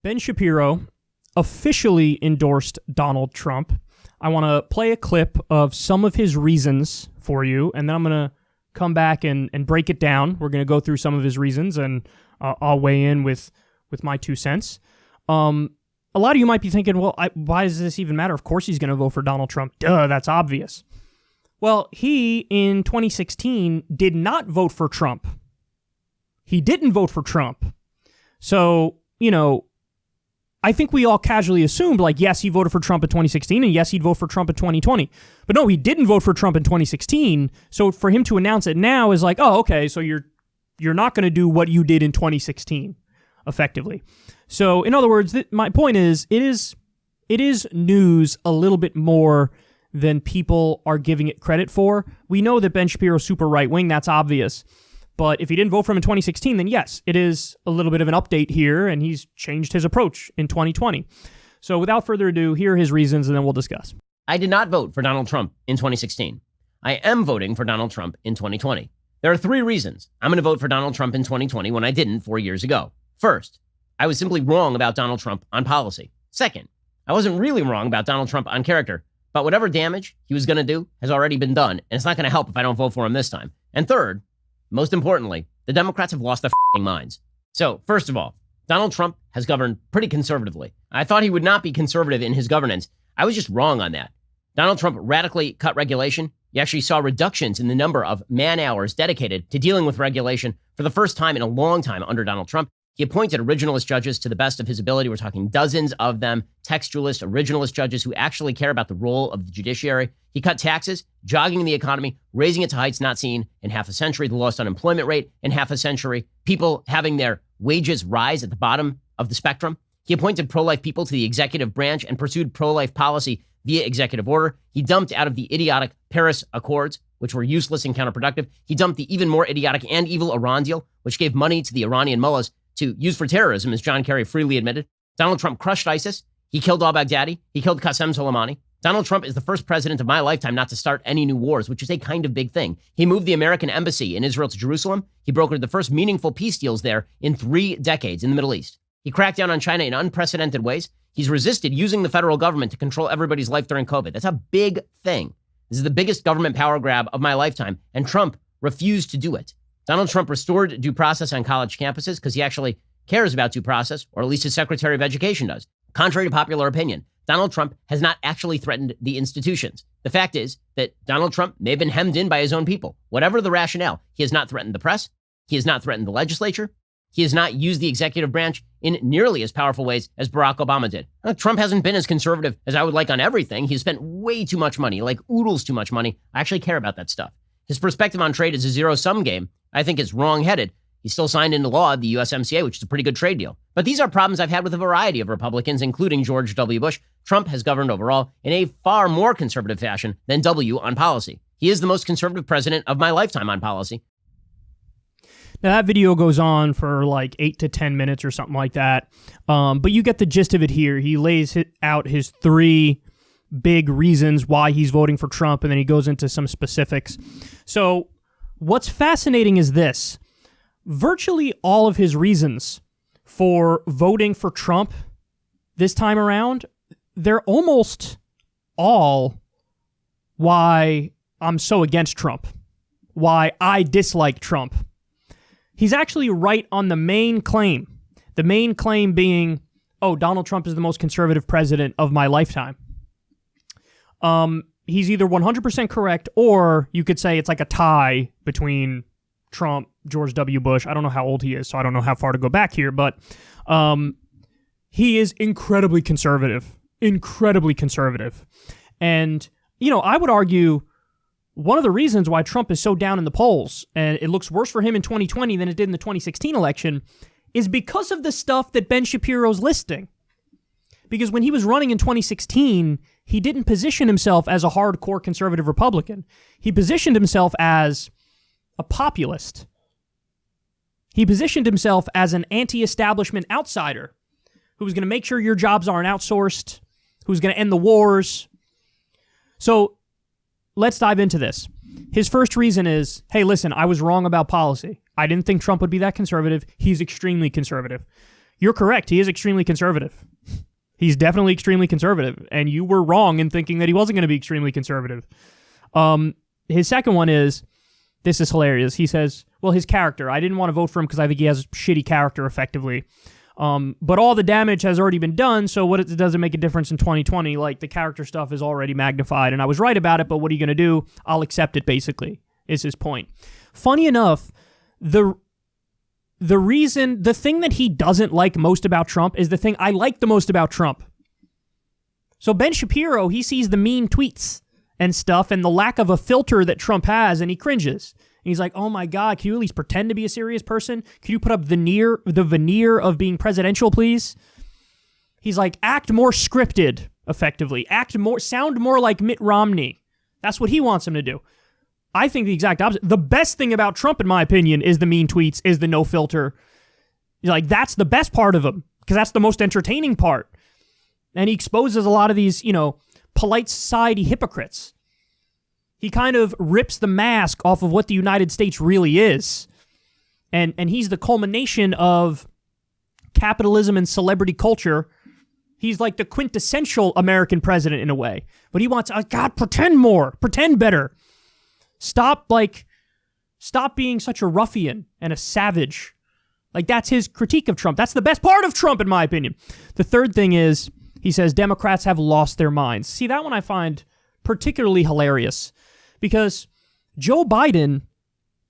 Ben Shapiro officially endorsed Donald Trump. I want to play a clip of some of his reasons for you, and then I'm going to come back and break it down. We're going to go through some of his reasons, and I'll weigh in with my 2 cents. A lot of you might be thinking, well, why does this even matter? Of course he's going to vote for Donald Trump. Duh, that's obvious. Well, he, in 2016, did not vote for Trump. He didn't vote for Trump. So, I think we all casually assumed, yes, he voted for Trump in 2016, and yes, he'd vote for Trump in 2020. But no, he didn't vote for Trump in 2016. So for him to announce it now is oh, okay, so you're not going to do what you did in 2016, effectively. So, in other words, my point is, it is news a little bit more than people are giving it credit for. We know that Ben Shapiro's super right-wing, that's obvious. But if he didn't vote for him in 2016, then yes, it is a little bit of an update here, and he's changed his approach in 2020. So without further ado, here are his reasons, and then we'll discuss. I did not vote for Donald Trump in 2016. I am voting for Donald Trump in 2020. There are 3 reasons I'm going to vote for Donald Trump in 2020 when I didn't 4 years ago. First, I was simply wrong about Donald Trump on policy. Second, I wasn't really wrong about Donald Trump on character, but whatever damage he was going to do has already been done, and it's not going to help if I don't vote for him this time. And third, most importantly, the Democrats have lost their minds. So, first of all, Donald Trump has governed pretty conservatively. I thought he would not be conservative in his governance. I was just wrong on that. Donald Trump radically cut regulation. You actually saw reductions in the number of man-hours dedicated to dealing with regulation for the first time in a long time under Donald Trump. He appointed originalist judges to the best of his ability. We're talking dozens of them, textualist, originalist judges who actually care about the role of the judiciary. He cut taxes, jogging the economy, raising it to heights not seen in half a century, the lowest unemployment rate in half a century, people having their wages rise at the bottom of the spectrum. He appointed pro-life people to the executive branch and pursued pro-life policy via executive order. He dumped out of the idiotic Paris Accords, which were useless and counterproductive. He dumped the even more idiotic and evil Iran deal, which gave money to the Iranian mullahs to use for terrorism, as John Kerry freely admitted. Donald Trump crushed ISIS. He killed al-Baghdadi. He killed Qasem Soleimani. Donald Trump is the first president of my lifetime not to start any new wars, which is a kind of big thing. He moved the American embassy in Israel to Jerusalem. He brokered the first meaningful peace deals there in 3 decades in the Middle East. He cracked down on China in unprecedented ways. He's resisted using the federal government to control everybody's life during COVID. That's a big thing. This is the biggest government power grab of my lifetime, and Trump refused to do it. Donald Trump restored due process on college campuses because he actually cares about due process, or at least his Secretary of Education does. Contrary to popular opinion, Donald Trump has not actually threatened the institutions. The fact is that Donald Trump may have been hemmed in by his own people. Whatever the rationale, he has not threatened the press. He has not threatened the legislature. He has not used the executive branch in nearly as powerful ways as Barack Obama did. Trump hasn't been as conservative as I would like on everything. He's spent way too much money, like oodles too much money. I actually care about that stuff. His perspective on trade is a zero-sum game. I think it's wrong-headed. He still signed into law the USMCA, which is a pretty good trade deal. But these are problems I've had with a variety of Republicans, including George W. Bush. Trump has governed overall in a far more conservative fashion than W on policy. He is the most conservative president of my lifetime on policy. Now, that video goes on for 8 to 10 minutes or something like that. But you get the gist of it here. He lays out his 3 big reasons why he's voting for Trump, and then he goes into some specifics. So what's fascinating is this. Virtually all of his reasons for voting for Trump this time around, they're almost all why I'm so against Trump, why I dislike Trump. He's actually right on the main claim being, oh, Donald Trump is the most conservative president of my lifetime. He's either 100% correct, or you could say it's like a tie between Trump, George W. Bush. I don't know how old he is, so I don't know how far to go back here, but he is incredibly conservative. And, I would argue one of the reasons why Trump is so down in the polls, and it looks worse for him in 2020 than it did in the 2016 election, is because of the stuff that Ben Shapiro's listing. Because when he was running in 2016, he didn't position himself as a hardcore conservative Republican. He positioned himself as a populist. He positioned himself as an anti-establishment outsider who was going to make sure your jobs aren't outsourced, who's going to end the wars. So let's dive into this. His first reason is, hey, listen, I was wrong about policy. I didn't think Trump would be that conservative. He's extremely conservative. You're correct. He is extremely conservative. He's definitely extremely conservative, and you were wrong in thinking that he wasn't going to be extremely conservative. His second one is, this is hilarious. He says, well, his character, I didn't want to vote for him because I think he has shitty character effectively. But all the damage has already been done, so what it doesn't make a difference in 2020. Like, the character stuff is already magnified, and I was right about it, but what are you going to do? I'll accept it, basically, is his point. Funny enough, the thing that he doesn't like most about Trump is the thing I like the most about Trump. So Ben Shapiro, he sees the mean tweets and stuff and the lack of a filter that Trump has, and he cringes. And he's like, oh my God, can you at least pretend to be a serious person? Can you put up the veneer of being presidential, please? He's like, act more scripted, effectively. Sound more like Mitt Romney. That's what he wants him to do. I think the exact opposite. The best thing about Trump, in my opinion, is the mean tweets, is the no filter. Like, that's the best part of him, because that's the most entertaining part. And he exposes a lot of these, polite society hypocrites. He kind of rips the mask off of what the United States really is. And he's the culmination of capitalism and celebrity culture. He's like the quintessential American president in a way. But he wants, God, pretend more. Pretend better. Stop being such a ruffian and a savage. Like, that's his critique of Trump. That's the best part of Trump, in my opinion. The third thing is, he says Democrats have lost their minds. See, that one I find particularly hilarious because Joe Biden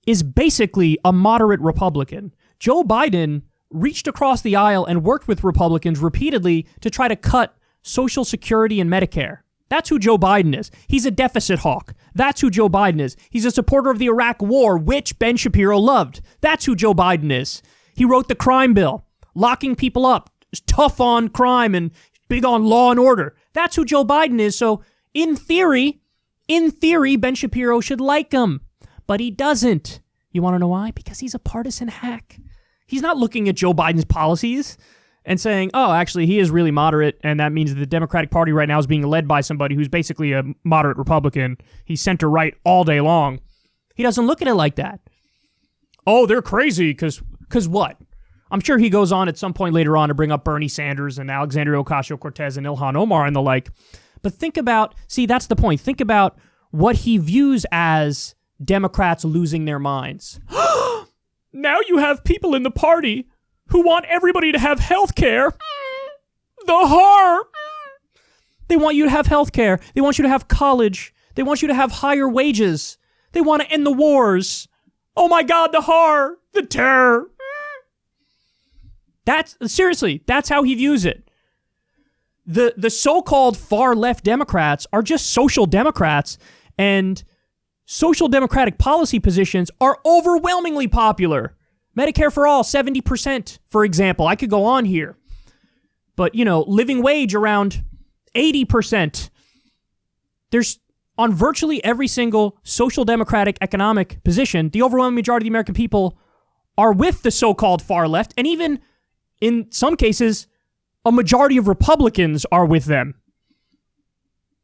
is basically a moderate Republican. Joe Biden reached across the aisle and worked with Republicans repeatedly to try to cut Social Security and Medicare. That's who Joe Biden is. He's a deficit hawk. That's who Joe Biden is. He's a supporter of the Iraq War, which Ben Shapiro loved. That's who Joe Biden is. He wrote the crime bill, locking people up, tough on crime and big on law and order. That's who Joe Biden is. So in theory, Ben Shapiro should like him, but he doesn't. You want to know why? Because he's a partisan hack. He's not looking at Joe Biden's policies and saying, oh, actually, he is really moderate, and that means the Democratic Party right now is being led by somebody who's basically a moderate Republican. He's center-right all day long. He doesn't look at it like that. Oh, they're crazy, because what? I'm sure he goes on at some point later on to bring up Bernie Sanders and Alexandria Ocasio-Cortez and Ilhan Omar and the like. But that's the point. Think about what he views as Democrats losing their minds. Now you have people in the party who want everybody to have health care. The horror. They want you to have health care. They want you to have college. They want you to have higher wages. They want to end the wars. Oh my God, the horror, the terror. That's how he views it. The so-called far-left Democrats are just social Democrats, and social democratic policy positions are overwhelmingly popular. Medicare for all, 70%, for example. I could go on here. But, living wage around 80%. There's, on virtually every single social democratic economic position, the overwhelming majority of the American people are with the so-called far left, and even, in some cases, a majority of Republicans are with them.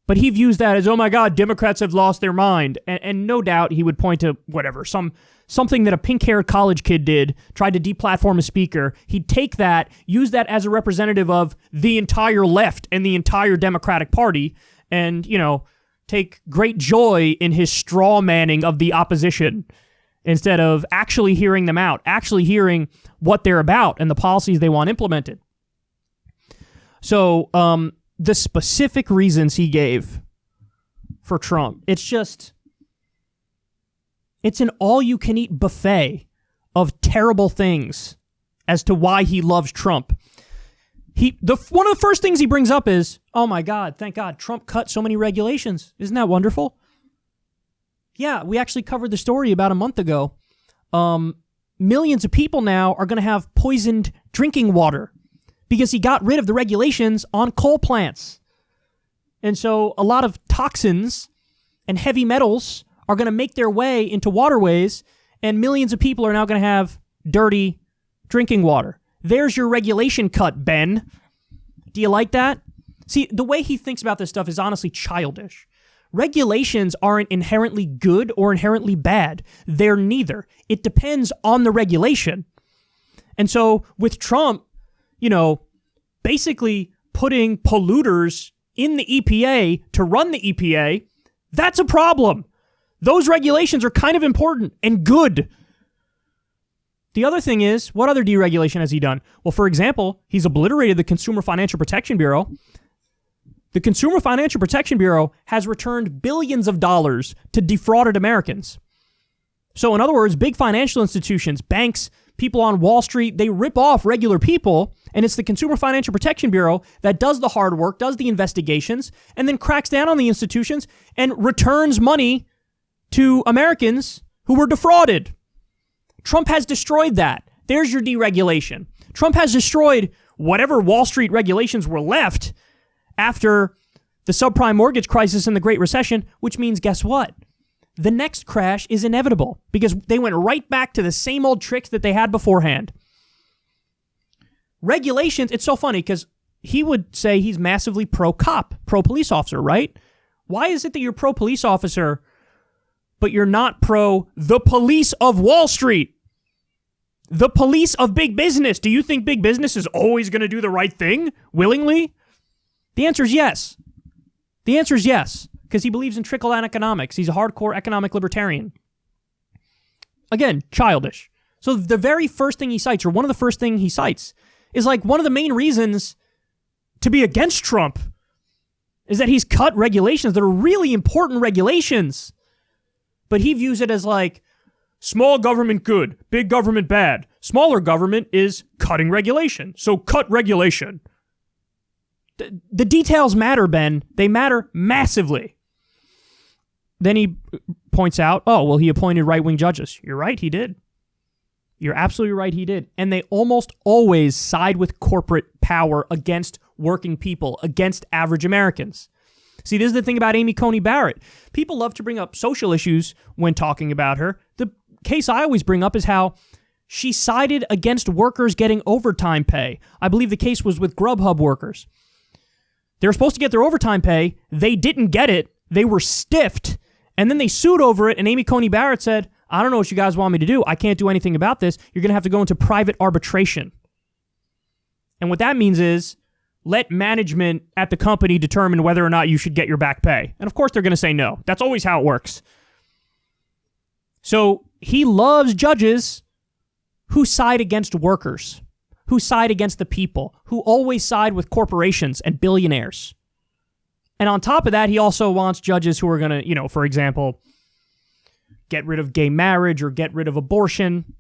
But he views that as, oh my God, Democrats have lost their mind. And no doubt he would point to whatever, something that a pink-haired college kid did, tried to deplatform a speaker. He'd take that, use that as a representative of the entire left and the entire Democratic Party, and, take great joy in his straw manning of the opposition instead of actually hearing them out, actually hearing what they're about and the policies they want implemented. So, the specific reasons he gave for Trump, it's an all-you-can-eat buffet of terrible things as to why he loves Trump. One of the first things he brings up is, oh my God, thank God, Trump cut so many regulations. Isn't that wonderful? Yeah, we actually covered the story about a month ago. Millions of people now are going to have poisoned drinking water because he got rid of the regulations on coal plants. And so a lot of toxins and heavy metals are going to make their way into waterways, and millions of people are now going to have dirty drinking water. There's your regulation cut, Ben. Do you like that? See, the way he thinks about this stuff is honestly childish. Regulations aren't inherently good or inherently bad. They're neither. It depends on the regulation. And so with Trump, basically putting polluters in the EPA to run the EPA, that's a problem. Those regulations are kind of important and good. The other thing is, what other deregulation has he done? Well, for example, he's obliterated the Consumer Financial Protection Bureau. The Consumer Financial Protection Bureau has returned billions of dollars to defrauded Americans. So in other words, big financial institutions, banks, people on Wall Street, they rip off regular people, and it's the Consumer Financial Protection Bureau that does the hard work, does the investigations, and then cracks down on the institutions and returns money to Americans who were defrauded. Trump has destroyed that. There's your deregulation. Trump has destroyed whatever Wall Street regulations were left after the subprime mortgage crisis and the Great Recession, which means, guess what? The next crash is inevitable because they went right back to the same old tricks that they had beforehand. Regulations, it's so funny because he would say he's massively pro-cop, pro-police officer, right? Why is it that you're pro-police officer, but you're not pro the police of Wall Street? The police of big business. Do you think big business is always going to do the right thing willingly? The answer is yes. The answer is yes, because he believes in trickle-down economics. He's a hardcore economic libertarian. Again, childish. So the very first thing he cites, or one of the first things he cites, is like one of the main reasons to be against Trump is that he's cut regulations that are really important regulations. But he views it as like, small government good, big government bad. Smaller government is cutting regulation, so cut regulation. The details matter, Ben. They matter massively. Then he points out, he appointed right-wing judges. You're right, he did. You're absolutely right, he did. And they almost always side with corporate power against working people, against average Americans. See, this is the thing about Amy Coney Barrett. People love to bring up social issues when talking about her. The case I always bring up is how she sided against workers getting overtime pay. I believe the case was with Grubhub workers. They were supposed to get their overtime pay. They didn't get it. They were stiffed. And then they sued over it. And Amy Coney Barrett said, I don't know what you guys want me to do. I can't do anything about this. You're going to have to go into private arbitration. And what that means is let management at the company determine whether or not you should get your back pay. And of course, they're going to say no. That's always how it works. So he loves judges who side against workers, who side against the people, who always side with corporations and billionaires. And on top of that, he also wants judges who are going to, for example, get rid of gay marriage or get rid of abortion,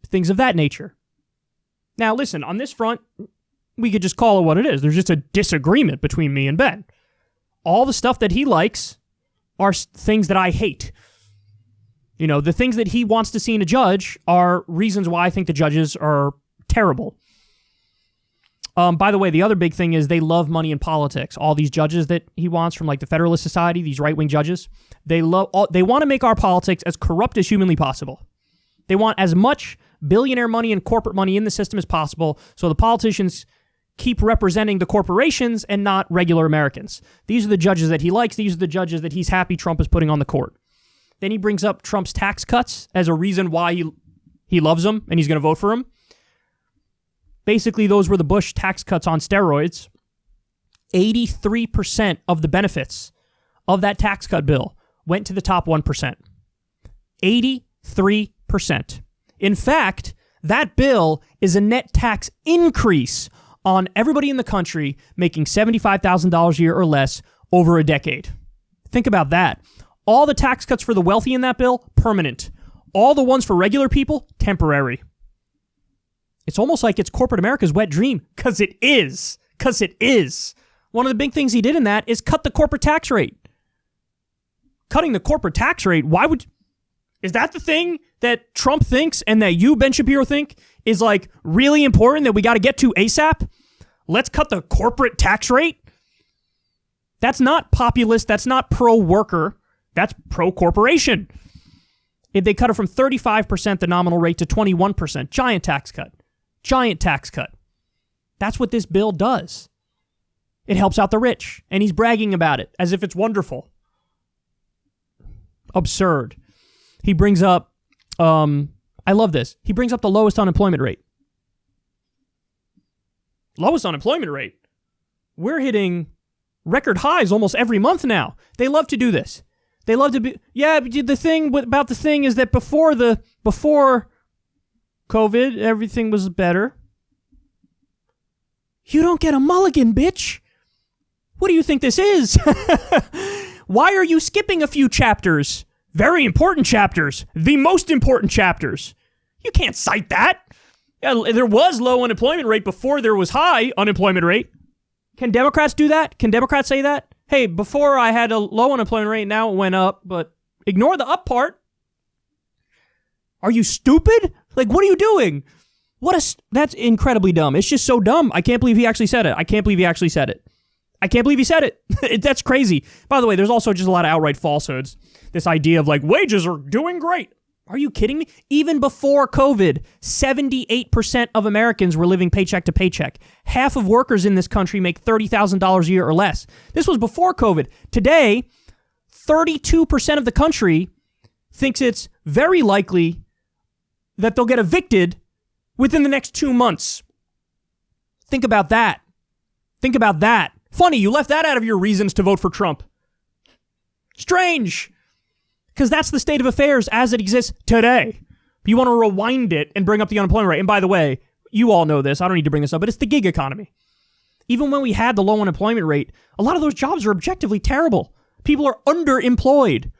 things of that nature. Now, listen, on this front, we could just call it what it is. There's just a disagreement between me and Ben. All the stuff that he likes are things that I hate. The things that he wants to see in a judge are reasons why I think the judges are terrible. By the way, the other big thing is they love money in politics. All these judges that he wants from like the Federalist Society, these right-wing judges, they want to make our politics as corrupt as humanly possible. They want as much billionaire money and corporate money in the system as possible so the politicians keep representing the corporations and not regular Americans. These are the judges that he likes. These are the judges that he's happy Trump is putting on the court. Then he brings up Trump's tax cuts as a reason why he loves them and he's going to vote for him. Basically, those were the Bush tax cuts on steroids. 83% of the benefits of that tax cut bill went to the top 1%. 83%. In fact, that bill is a net tax increase on everybody in the country making $75,000 a year or less over a decade. Think about that. All the tax cuts for the wealthy in that bill, permanent. All the ones for regular people, temporary. It's almost like it's corporate America's wet dream, because it is. Because it is. One of the big things he did in that is cut the corporate tax rate. Cutting the corporate tax rate, is that the thing that Trump thinks and that you, Ben Shapiro, think is like really important that we got to get to ASAP? Let's cut the corporate tax rate? That's not populist. That's not pro-worker. That's pro-corporation. If they cut it from 35%, the nominal rate, to 21%, giant tax cut. Giant tax cut. That's what this bill does. It helps out the rich, and he's bragging about it as if it's wonderful. Absurd. He brings up, I love this. He brings up the lowest unemployment rate. lowest unemployment rate. We're hitting record highs almost every month now. They love to do this. They love to be, the thing about the thing is that before COVID, everything was better. You don't get a mulligan, bitch. What do you think this is? Why are you skipping a few chapters? Very important chapters. The most important chapters. You can't cite that. Yeah, there was low unemployment rate before there was high unemployment rate. Can Democrats do that? Can Democrats say that? Hey, before I had a low unemployment rate, now it went up, but ignore the up part. Are you stupid? Like, what are you doing? That's incredibly dumb. It's just so dumb. I can't believe he actually said it. I can't believe he said it. That's crazy. By the way, there's also just a lot of outright falsehoods. This idea of like, wages are doing great. Are you kidding me? Even before COVID, 78% of Americans were living paycheck to paycheck. Half of workers in this country make $30,000 a year or less. This was before COVID. Today, 32% of the country thinks it's very likely that they'll get evicted within the next 2 months. Think about that. Funny, you left that out of your reasons to vote for Trump. Strange. Because that's the state of affairs as it exists today. You want to rewind it and bring up the unemployment rate. And by the way, you all know this. I don't need to bring this up, but it's the gig economy. Even when we had the low unemployment rate, a lot of those jobs are objectively terrible. People are underemployed.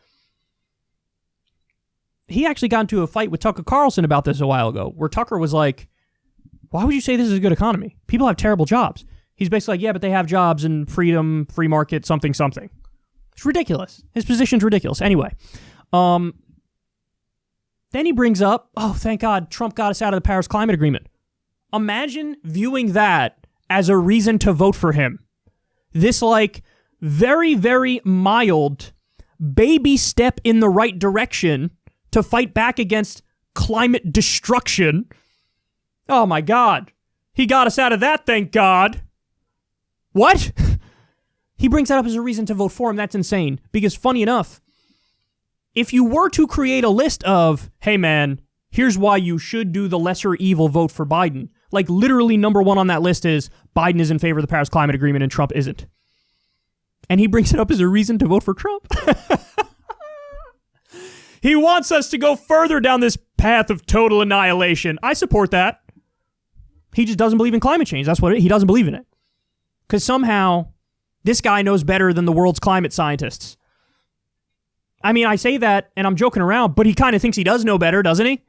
He actually got into a fight with Tucker Carlson about this a while ago, where Tucker was like, why would you say this is a good economy? People have terrible jobs. He's basically like, yeah, but they have jobs and freedom, free market, something. It's ridiculous. His position's ridiculous. Anyway, then he brings up, oh, thank God, Trump got us out of the Paris Climate Agreement. Imagine viewing that as a reason to vote for him. This, like, very, very mild baby step in the right direction to fight back against climate destruction. Oh, my God. He got us out of that, thank God. What? He brings that up as a reason to vote for him. That's insane. Because funny enough, if you were to create a list of, hey man, here's why you should do the lesser evil, vote for Biden. Like literally number one on that list is Biden is in favor of the Paris Climate Agreement and Trump isn't. And he brings it up as a reason to vote for Trump. He wants us to go further down this path of total annihilation. I support that. He just doesn't believe in climate change. That's what he doesn't believe in it. Because somehow this guy knows better than the world's climate scientists. I mean, I say that and I'm joking around, but he kind of thinks he does know better, doesn't he?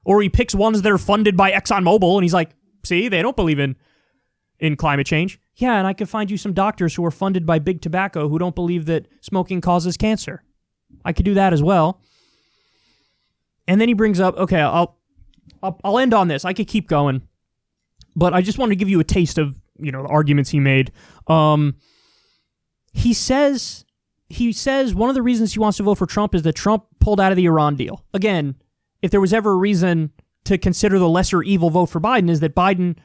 Or he picks ones that are funded by ExxonMobil and he's like, see, they don't believe in climate change. Yeah, and I could find you some doctors who are funded by big tobacco who don't believe that smoking causes cancer. I could do that as well. And then he brings up, okay, I'll end on this. I could keep going, but I just wanted to give you a taste of, the arguments he made. He says one of the reasons he wants to vote for Trump is that Trump pulled out of the Iran deal. Again, if there was ever a reason to consider the lesser evil vote for Biden is that Biden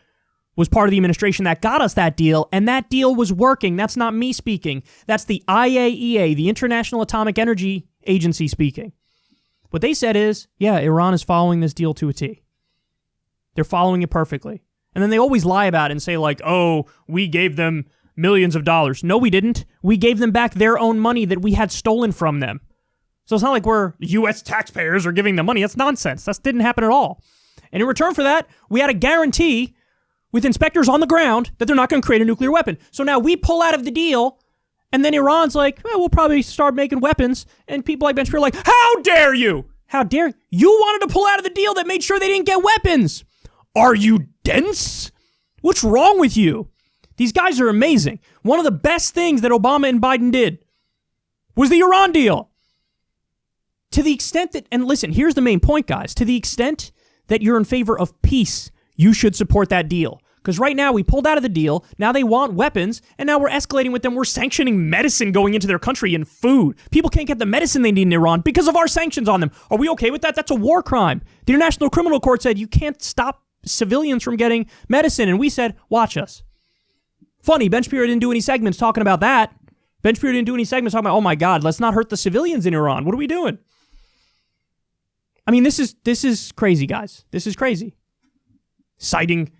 was part of the administration that got us that deal, and that deal was working. That's not me speaking. That's the IAEA, the International Atomic Energy Agency speaking. What they said is, yeah, Iran is following this deal to a T. They're following it perfectly. And then they always lie about it and say like, oh, we gave them millions of dollars. No, we didn't. We gave them back their own money that we had stolen from them. So it's not like we're U.S. taxpayers are giving them money. That's nonsense. That didn't happen at all. And in return for that, we had a guarantee with inspectors on the ground that they're not going to create a nuclear weapon. So now we pull out of the deal, and then Iran's like, well, we'll probably start making weapons. And people like Ben Shapiro are like, how dare you? How dare you? You wanted to pull out of the deal that made sure they didn't get weapons. Are you dense? What's wrong with you? These guys are amazing. One of the best things that Obama and Biden did was the Iran deal. To the extent that, and listen, here's the main point, guys. To the extent that you're in favor of peace, you should support that deal. Because right now we pulled out of the deal. Now they want weapons, and now we're escalating with them. We're sanctioning medicine going into their country and food. People can't get the medicine they need in Iran because of our sanctions on them. Are we okay with that? That's a war crime. The International Criminal Court said you can't stop civilians from getting medicine, and we said, watch us. Funny, Ben Shapiro didn't do any segments talking about that. Ben Shapiro didn't do any segments talking about, oh my God, let's not hurt the civilians in Iran. What are we doing? I mean, this is crazy, guys. This is crazy. Citing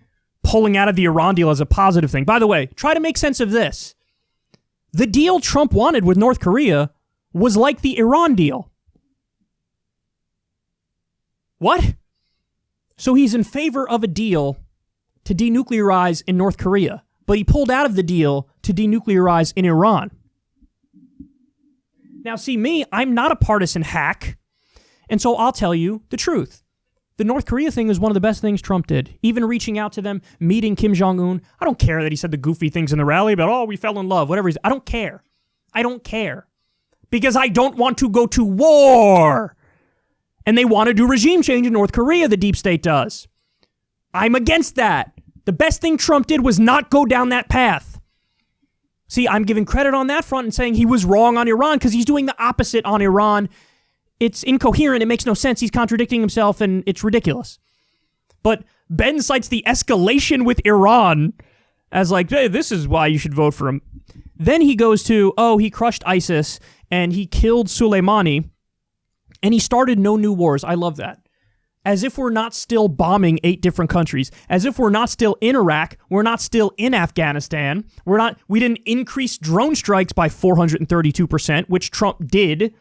pulling out of the Iran deal as a positive thing. By the way, try to make sense of this. The deal Trump wanted with North Korea was like the Iran deal. What? So he's in favor of a deal to denuclearize in North Korea, but he pulled out of the deal to denuclearize in Iran. Now, see me, I'm not a partisan hack, and so I'll tell you the truth. The North Korea thing is one of the best things Trump did. Even reaching out to them, meeting Kim Jong-un. I don't care that he said the goofy things in the rally about, oh, we fell in love, whatever. I don't care. I don't care. Because I don't want to go to war. And they want to do regime change in North Korea, the deep state does. I'm against that. The best thing Trump did was not go down that path. See, I'm giving credit on that front and saying he was wrong on Iran because he's doing the opposite on Iran. It's incoherent. It makes no sense. He's contradicting himself, and it's ridiculous. But Ben cites the escalation with Iran as like, hey, this is why you should vote for him. Then he goes to, oh, he crushed ISIS, and he killed Soleimani, and he started no new wars. I love that. As if we're not still bombing 8 different countries. As if we're not still in Iraq. We're not still in Afghanistan. We didn't increase drone strikes by 432%, which Trump did.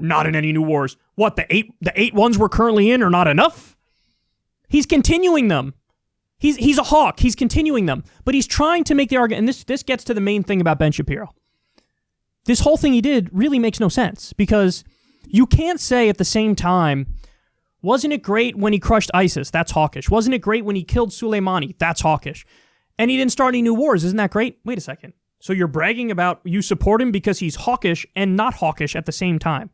Not in any new wars. What, the eight ones we're currently in are not enough? He's continuing them. He's a hawk. He's continuing them. But he's trying to make the argument, and this gets to the main thing about Ben Shapiro. This whole thing he did really makes no sense, because you can't say at the same time, wasn't it great when he crushed ISIS? That's hawkish. Wasn't it great when he killed Soleimani? That's hawkish. And he didn't start any new wars. Isn't that great? Wait a second. So you're bragging about you support him because he's hawkish and not hawkish at the same time.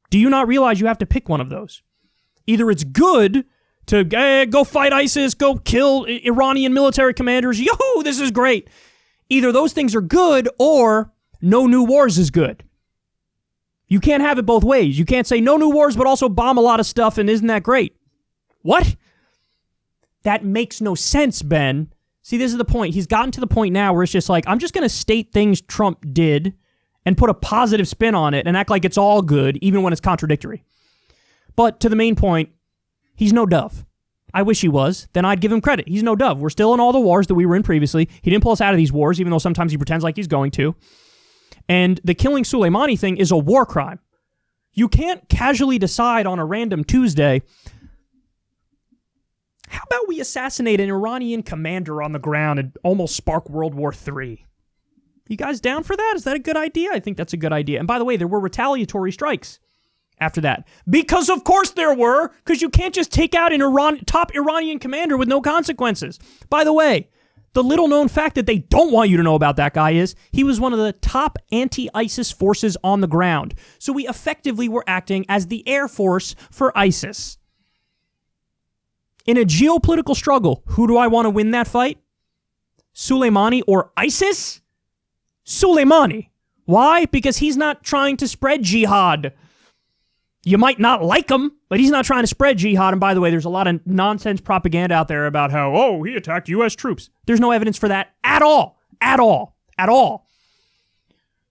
Do you not realize you have to pick one of those? Either it's good to go fight ISIS, go kill Iranian military commanders. Yoo-hoo, this is great. Either those things are good or no new wars is good. You can't have it both ways. You can't say no new wars but also bomb a lot of stuff and isn't that great? What? That makes no sense, Ben. See, this is the point. He's gotten to the point now where it's just like, I'm just going to state things Trump did and put a positive spin on it and act like it's all good, even when it's contradictory. But to the main point, he's no dove. I wish he was. Then I'd give him credit. He's no dove. We're still in all the wars that we were in previously. He didn't pull us out of these wars, even though sometimes he pretends like he's going to. And the killing Soleimani thing is a war crime. You can't casually decide on a random Tuesday, how about we assassinate an Iranian commander on the ground and almost spark World War III? You guys down for that? Is that a good idea? I think that's a good idea. And by the way, there were retaliatory strikes after that. Because of course there were, because you can't just take out an top Iranian commander with no consequences. By the way, the little known fact that they don't want you to know about that guy is he was one of the top anti-ISIS forces on the ground. So we effectively were acting as the Air Force for ISIS. In a geopolitical struggle, who do I want to win that fight? Soleimani or ISIS? Soleimani. Why? Because he's not trying to spread jihad. You might not like him, but he's not trying to spread jihad. And by the way, there's a lot of nonsense propaganda out there about how, oh, he attacked U.S. troops. There's no evidence for that at all. At all. At all.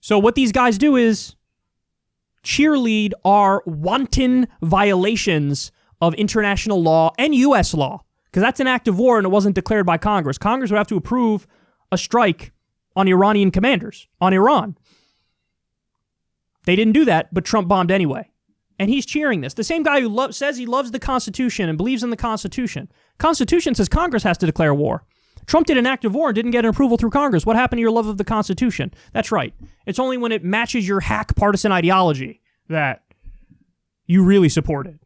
So what these guys do is cheerlead our wanton violations of international law and U.S. law. Because that's an act of war and it wasn't declared by Congress. Congress would have to approve a strike on Iranian commanders, on Iran. They didn't do that, but Trump bombed anyway. And he's cheering this. The same guy who says he loves the Constitution and believes in the Constitution. Constitution says Congress has to declare war. Trump did an act of war and didn't get an approval through Congress. What happened to your love of the Constitution? That's right. It's only when it matches your hack partisan ideology that you really support it.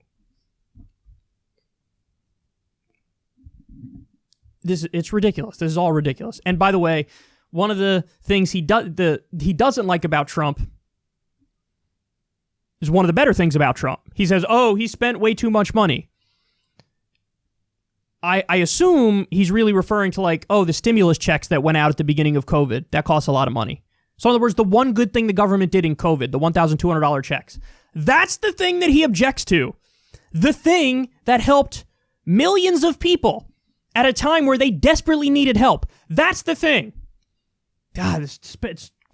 It's ridiculous. This is all ridiculous. And by the way, one of the things he doesn't like about Trump is one of the better things about Trump. He says, oh, he spent way too much money. I assume he's really referring to like, oh, the stimulus checks that went out at the beginning of COVID. That costs a lot of money. So in other words, the one good thing the government did in COVID, the $1,200 checks, that's the thing that he objects to. The thing that helped millions of people at a time where they desperately needed help. That's the thing. God, it's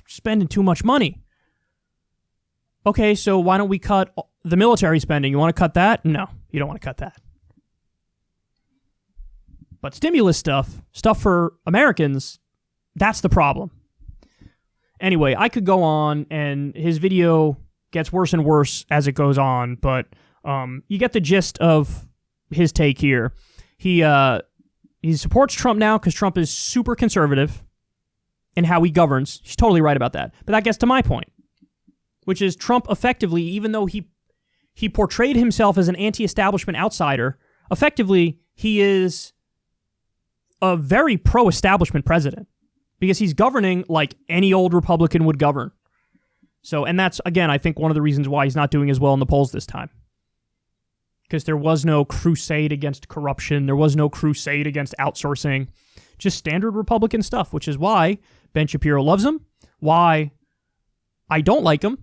spending too much money. Okay, so why don't we cut the military spending? You want to cut that? No, you don't want to cut that. But stimulus stuff for Americans, that's the problem. Anyway, I could go on, and his video gets worse and worse as it goes on, but you get the gist of his take here. He supports Trump now because Trump is super conservative in how he governs. He's totally right about that. But that gets to my point, which is Trump effectively, even though he portrayed himself as an anti-establishment outsider, effectively he is a very pro-establishment president because he's governing like any old Republican would govern. So, and that's, again, I think one of the reasons why he's not doing as well in the polls this time. Because there was no crusade against corruption. There was no crusade against outsourcing. Just standard Republican stuff, which is why Ben Shapiro loves him, why I don't like him.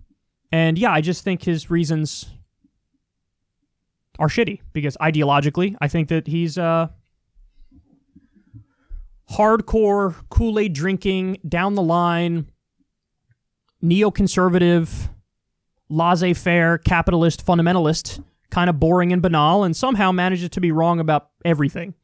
And yeah, I just think his reasons are shitty. Because ideologically, I think that he's hardcore, Kool-Aid drinking, down the line, neoconservative, laissez-faire, capitalist, fundamentalist, kind of boring and banal, and somehow manages to be wrong about everything.